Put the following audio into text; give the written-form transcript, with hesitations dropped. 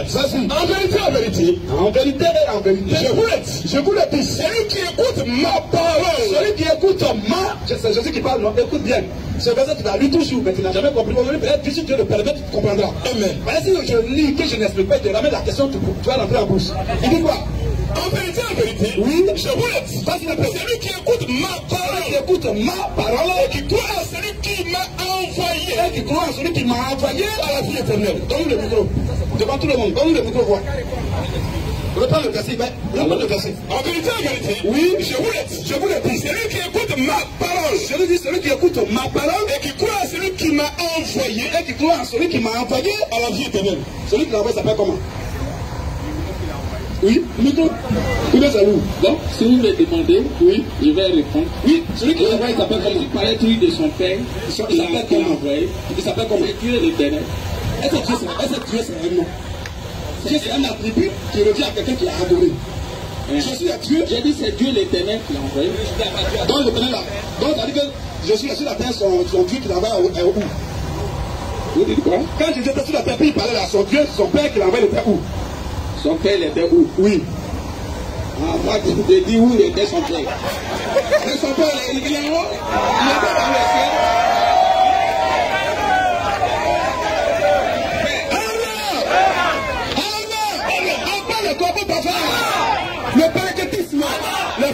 Ça, en vérité, en vérité, je vous le dis, celui qui écoute ma parole, celui qui écoute c'est Jésus qui parle, non, écoute bien. Ce verset, tu vas lire toujours, mais tu n'as jamais compris. Aujourd'hui, peut-être, si Dieu le permet, tu comprendras. Amen. Mais si je lis, que je n'explique pas, je te ramène la question, tu vas rentrer en bouche. Il dit quoi? En vérité, oui, je vous le dis, celui qui écoute ma parole, et qui croit à celui qui m'a envoyé, à la vie éternelle. Donne le micro, devant tout le monde, donne le micro, quoi. Reprends le verset, reprends le verset. En vérité, oui, je vous le dis, celui qui écoute ma parole, celui qui écoute ma parole, et qui croit à celui qui m'a envoyé, à la vie éternelle. Celui qui l'a envoyé s'appelle comment? Oui, micro. Il est à où? Donc, si vous me demandez, oui, je vais répondre. Oui, celui qui l'a envoyé s'appelle comment? Il parlait toujours de son père. Il s'appelle comment? Il s'appelle comment? Dieu l'éternel. Est-ce que Dieu c'est un nom? Dieu c'est un attribut qui revient à quelqu'un qui a adoré. Je suis à Dieu. J'ai dit c'est Dieu l'éternel qui l'a envoyé. Donc l'éternel là. Donc ça veut dire que je suis sur la terre, son Dieu qui l'a envoyé où? Vous dites quoi? Quand Jésus était sur la terre, puis il parlait à son Dieu, son père qui l'a envoyé, il était où? Son père il était où? Oui. Ah, moi je dis où il était son père. Mais son père il est en haut. Il était dans le ciel. Le père que tu sois, le